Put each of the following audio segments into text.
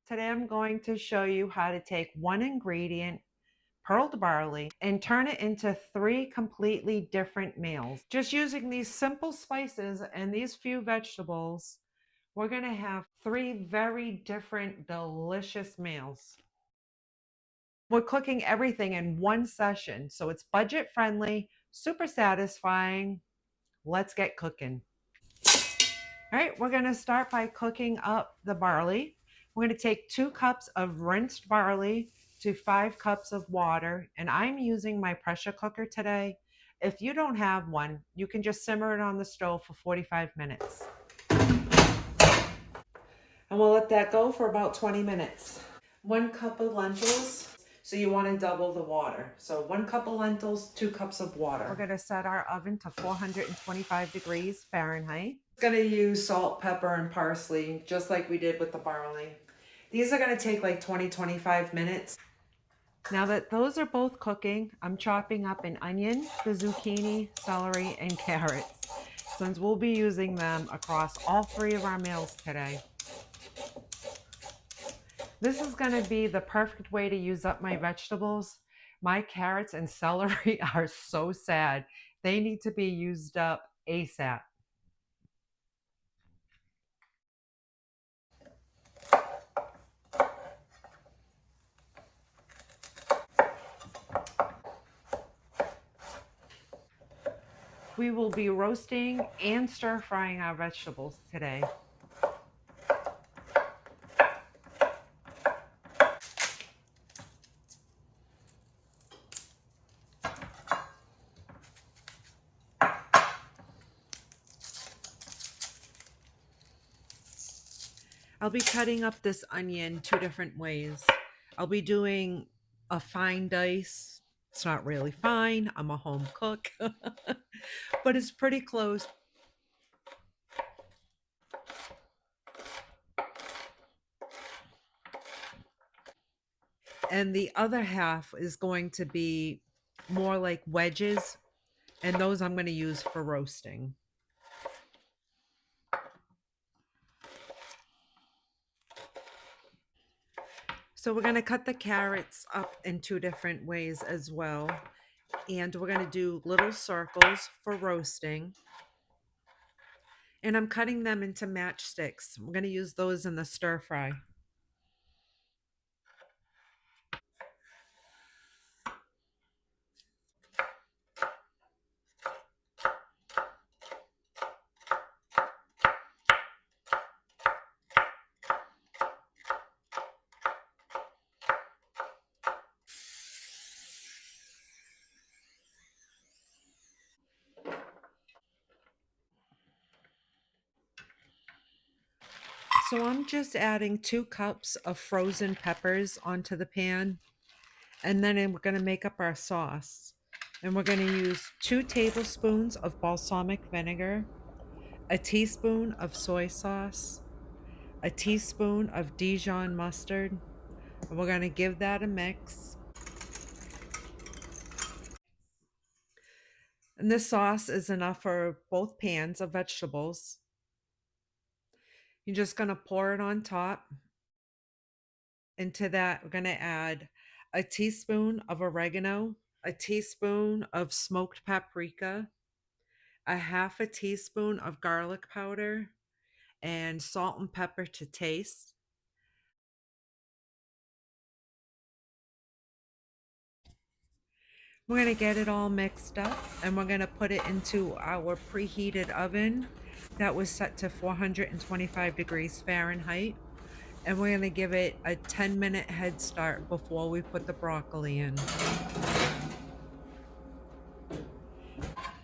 Today I'm going to show you how to take one ingredient, pearled barley, and turn it into three completely different meals. Just using these simple spices and these few vegetables, we're going to have three very different delicious meals. We're cooking everything in one session, so it's budget friendly, super satisfying. Let's get cooking. All right, we're going to start by cooking up the barley. We're going to take 2 cups of rinsed barley to 5 cups of water, and I'm using my pressure cooker today. If you don't have one, you can just simmer it on the stove for 45 minutes. And we'll let that go for about 20 minutes. 1 cup of lentils. So you want to double the water. So 1 cup of lentils, 2 cups of water. We're going to set our oven to 425 degrees Fahrenheit. Going to use salt, pepper, and parsley, just like we did with the barley. These are going to take like 20-25 minutes. Now that those are both cooking, I'm chopping up an onion, the zucchini, celery, and carrots, since we'll be using them across all 3 of our meals today. This is going to be the perfect way to use up my vegetables. My carrots and celery are so sad. They need to be used up ASAP. We will be roasting and stir frying our vegetables today. I'll be cutting up this onion 2 different ways. I'll be doing a fine dice. It's not really fine. I'm a home cook, but it's pretty close. And the other half is going to be more like wedges, and those I'm going to use for roasting. So we're going to cut the carrots up in 2 different ways as well. And we're going to do little circles for roasting. And I'm cutting them into matchsticks. We're going to use those in the stir fry. So I'm just adding 2 cups of frozen peppers onto the pan. And then we're going to make up our sauce. And we're going to use 2 tablespoons of balsamic vinegar, a teaspoon of soy sauce, a teaspoon of Dijon mustard. And we're going to give that a mix. And this sauce is enough for both pans of vegetables. You're just going to pour it on top. Into that, we're going to add a teaspoon of oregano, a teaspoon of smoked paprika, a half a teaspoon of garlic powder, and salt and pepper to taste. We're going to get it all mixed up, and we're going to put it into our preheated oven that was set to 425 degrees Fahrenheit. And we're going to give it a 10-minute head start before we put the broccoli in.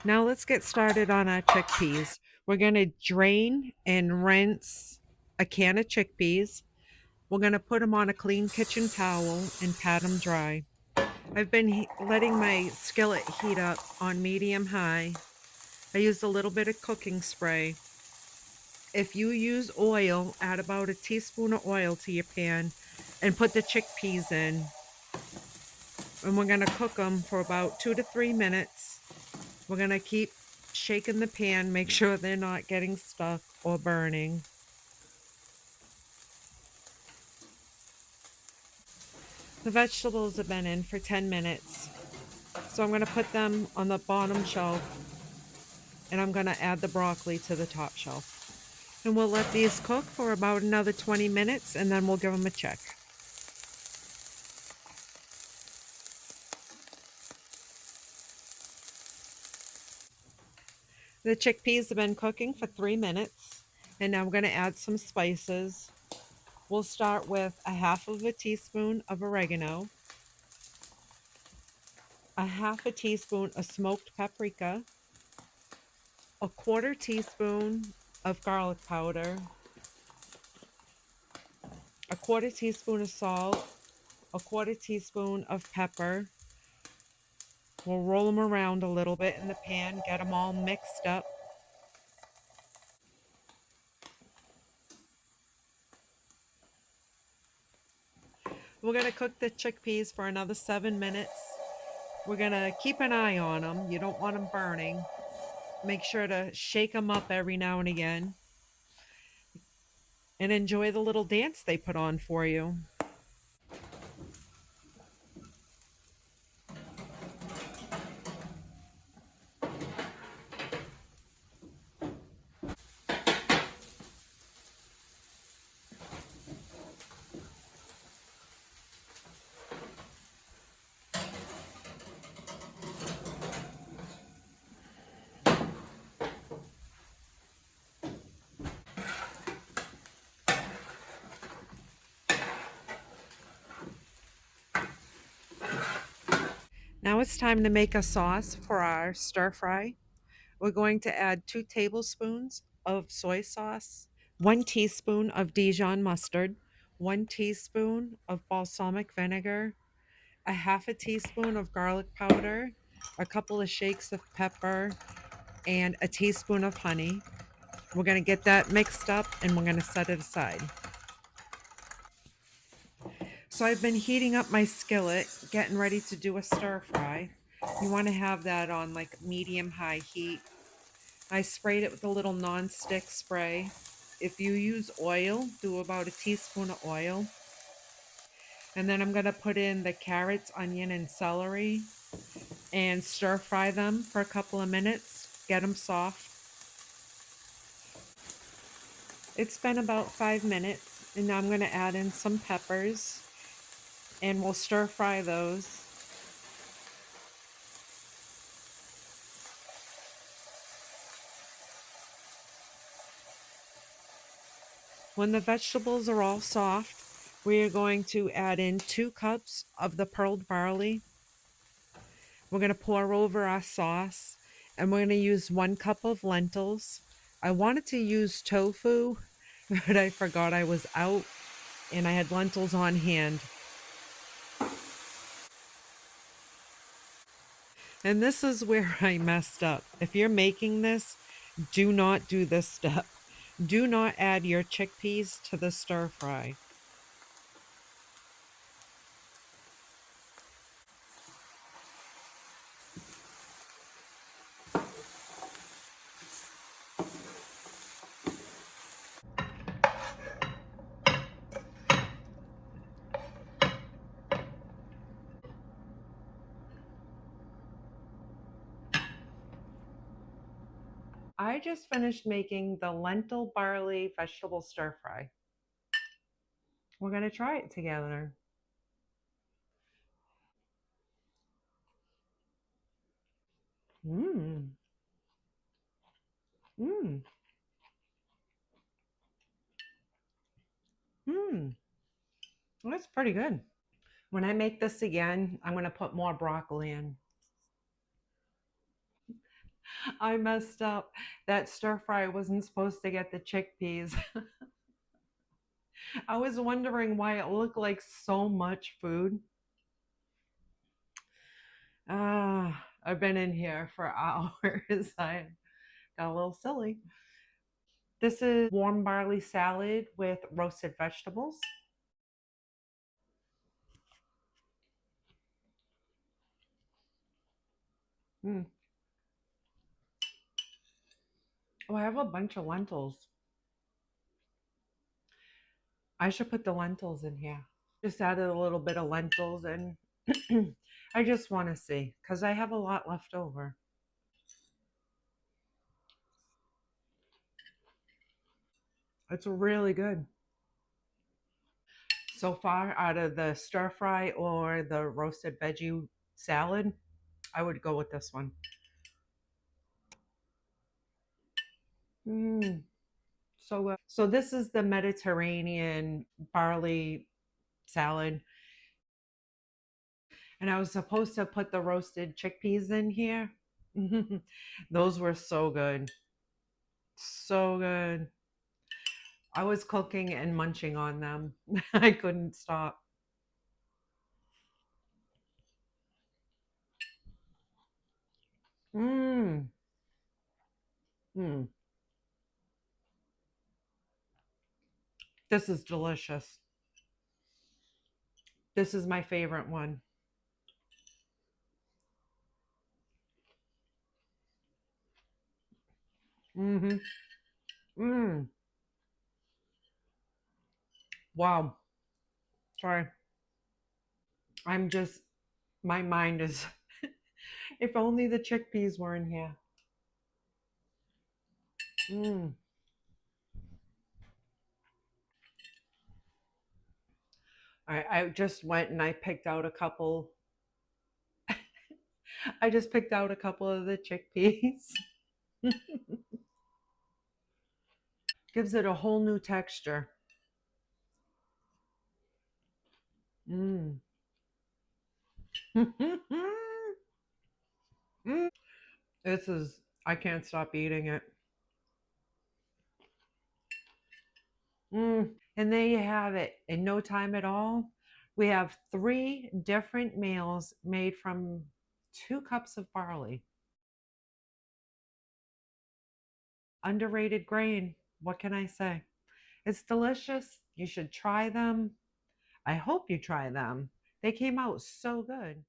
Now let's get started on our chickpeas. We're going to drain and rinse a can of chickpeas. We're going to put them on a clean kitchen towel and pat them dry. I've been letting my skillet heat up on medium high. I used a little bit of cooking spray. If you use oil, add about a teaspoon of oil to your pan and put the chickpeas in. And we're going to cook them for about 2 to 3 minutes. We're going to keep shaking the pan, make sure they're not getting stuck or burning. The vegetables have been in for 10 minutes. So I'm going to put them on the bottom shelf and I'm going to add the broccoli to the top shelf. And we'll let these cook for about another 20 minutes and then we'll give them a check. The chickpeas have been cooking for 3 minutes and now I'm going to add some spices. We'll start with a half of a teaspoon of oregano, a half a teaspoon of smoked paprika, a quarter teaspoon of garlic powder, a quarter teaspoon of salt, a quarter teaspoon of pepper. We'll roll them around a little bit in the pan, get them all mixed up. We're going to cook the chickpeas for another 7 minutes. We're going to keep an eye on them. You don't want them burning. Make sure to shake them up every now and again. And enjoy the little dance they put on for you. Now it's time to make a sauce for our stir fry. We're going to add 2 tablespoons of soy sauce, 1 teaspoon of Dijon mustard, 1 teaspoon of balsamic vinegar, a half a teaspoon of garlic powder, a couple of shakes of pepper, and a teaspoon of honey. We're going to get that mixed up and we're going to set it aside. So I've been heating up my skillet, getting ready to do a stir fry. You want to have that on like medium high heat. I sprayed it with a little non-stick spray. If you use oil, do about a teaspoon of oil. And then I'm going to put in the carrots, onion, and celery and stir fry them for a couple of minutes. Get them soft. It's been about 5 minutes, and now I'm going to add in some peppers and we'll stir fry those. When the vegetables are all soft, we are going to add in 2 cups of the pearled barley. We're going to pour over our sauce and we're going to use 1 cup of lentils. I wanted to use tofu, but I forgot I was out and I had lentils on hand. And this is where I messed up. If you're making this, do not do this step. Do not add your chickpeas to the stir fry. I just finished making the lentil barley vegetable stir fry. We're going to try it together. Mmm. Mmm. Mmm. That's pretty good. When I make this again, I'm going to put more broccoli in. I messed up. That stir fry wasn't supposed to get the chickpeas. I was wondering why it looked like so much food. I've been in here for hours. I got a little silly. This is warm barley salad with roasted vegetables. Mm. Oh, I have a bunch of lentils. I should put the lentils in here. Just added a little bit of lentils and I just want to see because I have a lot left over. It's really good. So far, out of the stir fry or the roasted veggie salad, I would go with this one. Mm, so good. So this is the Mediterranean barley salad, and I was supposed to put the roasted chickpeas in here. Those were so good. So good. I was cooking and munching on them. I couldn't stop. Mmm. Mm. This is delicious. This is my favorite one. Mm-hmm. Mm. Wow. Sorry. I'm just, my mind is, if only the chickpeas were in here. Mm. I just went and I picked out a couple. I just picked out a couple of the chickpeas. Gives it a whole new texture. Mm. Mm. This is, I can't stop eating it. And there you have it. In no time at all, we have three different meals made from 2 cups of barley. Underrated grain. What can I say? It's delicious. You should try them. I hope you try them. They came out so good.